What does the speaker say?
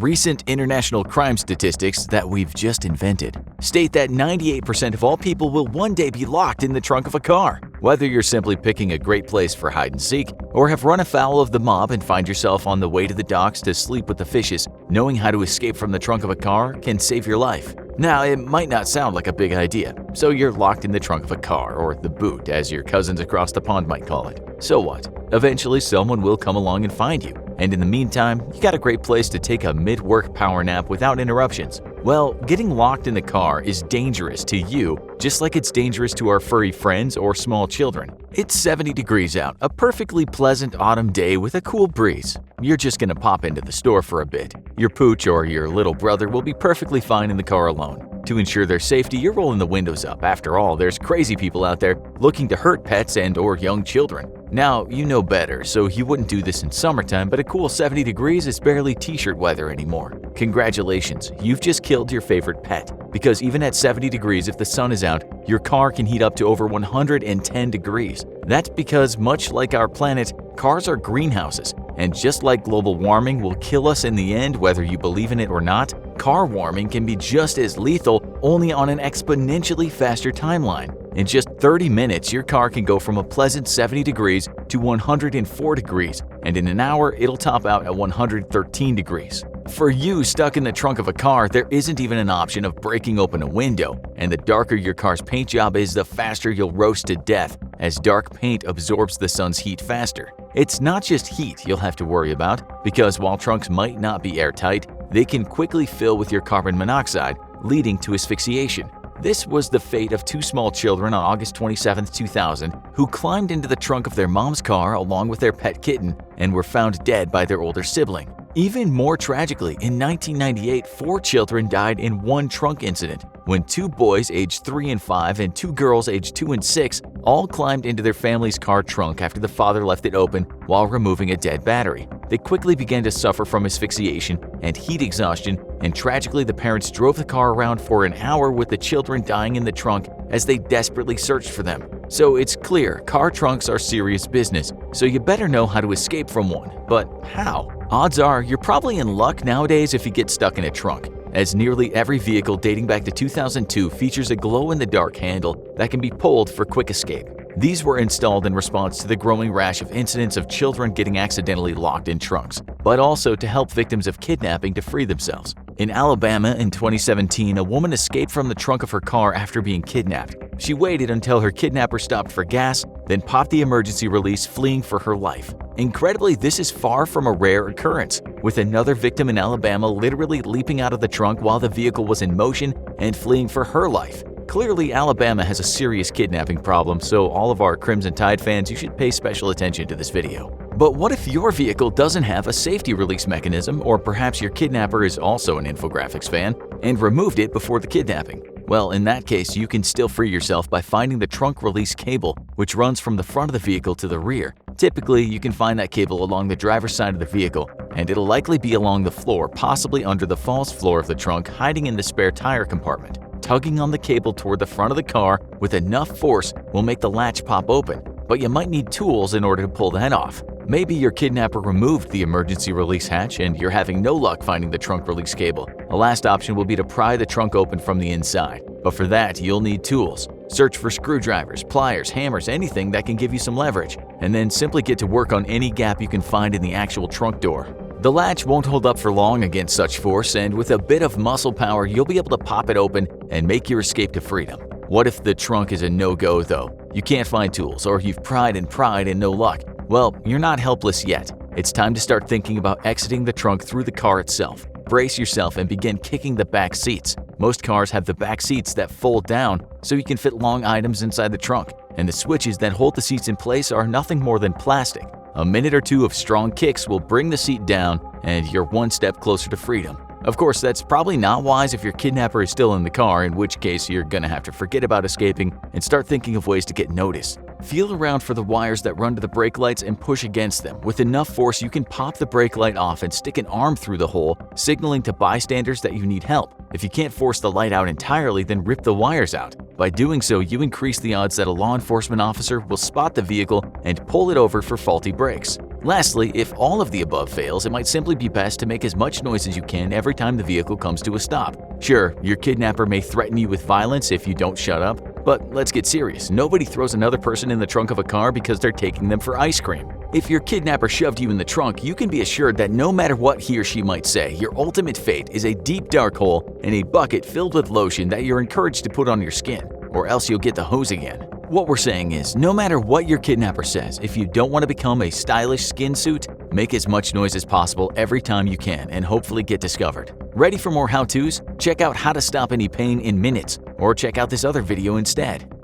Recent international crime statistics that we've just invented state that 98% of all people will one day be locked in the trunk of a car. Whether you're simply picking a great place for hide and seek or have run afoul of the mob and find yourself on the way to the docks to sleep with the fishes, knowing how to escape from the trunk of a car can save your life. Now, it might not sound like a big idea, so you're locked in the trunk of a car, or the boot, as your cousins across the pond might call it. So what? Eventually, someone will come along and find you. And in the meantime, you got a great place to take a mid-work power nap without interruptions. Well, getting locked in the car is dangerous to you, just like it's dangerous to our furry friends or small children. It's 70 degrees out, a perfectly pleasant autumn day with a cool breeze. You're just gonna pop into the store for a bit. Your pooch or your little brother will be perfectly fine in the car alone. To ensure their safety, you're rolling the windows up. After all, there's crazy people out there looking to hurt pets and or young children. Now, you know better, so you wouldn't do this in summertime, but a cool 70 degrees is barely t-shirt weather anymore. Congratulations, you've just killed your favorite pet. Because even at 70 degrees, if the sun is out, your car can heat up to over 110 degrees. That's because, much like our planet, cars are greenhouses. And just like global warming will kill us in the end, whether you believe in it or not, car warming can be just as lethal, only on an exponentially faster timeline. In just 30 minutes, your car can go from a pleasant 70 degrees to 104 degrees, and in an hour, it'll top out at 113 degrees. For you stuck in the trunk of a car, there isn't even an option of breaking open a window, and the darker your car's paint job is, the faster you'll roast to death, as dark paint absorbs the sun's heat faster. It's not just heat you'll have to worry about, because while trunks might not be airtight, they can quickly fill with your carbon monoxide, leading to asphyxiation. This was the fate of two small children on August 27, 2000, who climbed into the trunk of their mom's car along with their pet kitten and were found dead by their older sibling. Even more tragically, in 1998, 4 children died in one trunk incident when 2 boys aged 3 and 5 and 2 girls aged 2 and 6 all climbed into their family's car trunk after the father left it open while removing a dead battery. They quickly began to suffer from asphyxiation and heat exhaustion, and tragically the parents drove the car around for an hour with the children dying in the trunk as they desperately searched for them. So it's clear, car trunks are serious business, so you better know how to escape from one. But how? Odds are you're probably in luck nowadays if you get stuck in a trunk, as nearly every vehicle dating back to 2002 features a glow-in-the-dark handle that can be pulled for quick escape. These were installed in response to the growing rash of incidents of children getting accidentally locked in trunks, but also to help victims of kidnapping to free themselves. In Alabama in 2017, a woman escaped from the trunk of her car after being kidnapped. She waited until her kidnapper stopped for gas, then popped the emergency release, fleeing for her life. Incredibly, this is far from a rare occurrence, with another victim in Alabama literally leaping out of the trunk while the vehicle was in motion and fleeing for her life. Clearly, Alabama has a serious kidnapping problem, so all of our Crimson Tide fans, you should pay special attention to this video. But what if your vehicle doesn't have a safety release mechanism, or perhaps your kidnapper is also an Infographics fan and removed it before the kidnapping? Well, in that case, you can still free yourself by finding the trunk release cable, which runs from the front of the vehicle to the rear. Typically, you can find that cable along the driver's side of the vehicle, and it'll likely be along the floor, possibly under the false floor of the trunk, hiding in the spare tire compartment. Tugging on the cable toward the front of the car with enough force will make the latch pop open, but you might need tools in order to pull that off. Maybe your kidnapper removed the emergency release hatch and you're having no luck finding the trunk release cable. A last option will be to pry the trunk open from the inside, but for that you'll need tools. Search for screwdrivers, pliers, hammers, anything that can give you some leverage, and then simply get to work on any gap you can find in the actual trunk door. The latch won't hold up for long against such force, and with a bit of muscle power, you'll be able to pop it open and make your escape to freedom. What if the trunk is a no-go though? You can't find tools, or you've pried and no luck. Well, you're not helpless yet. It's time to start thinking about exiting the trunk through the car itself. Brace yourself and begin kicking the back seats. Most cars have the back seats that fold down so you can fit long items inside the trunk, and the switches that hold the seats in place are nothing more than plastic. A minute or two of strong kicks will bring the seat down, and you're one step closer to freedom. Of course, that's probably not wise if your kidnapper is still in the car, in which case you're gonna have to forget about escaping and start thinking of ways to get noticed. Feel around for the wires that run to the brake lights and push against them. With enough force, you can pop the brake light off and stick an arm through the hole, signaling to bystanders that you need help. If you can't force the light out entirely, then rip the wires out. By doing so, you increase the odds that a law enforcement officer will spot the vehicle and pull it over for faulty brakes. Lastly, if all of the above fails, it might simply be best to make as much noise as you can every time the vehicle comes to a stop. Sure, your kidnapper may threaten you with violence if you don't shut up, but let's get serious. Nobody throws another person in the trunk of a car because they're taking them for ice cream. If your kidnapper shoved you in the trunk, you can be assured that no matter what he or she might say, your ultimate fate is a deep dark hole and a bucket filled with lotion that you're encouraged to put on your skin, or else you'll get the hose again. What we're saying is, no matter what your kidnapper says, if you don't want to become a stylish skin suit, make as much noise as possible every time you can and hopefully get discovered. Ready for more how-tos? Check out how to stop any pain in minutes, or check out this other video instead.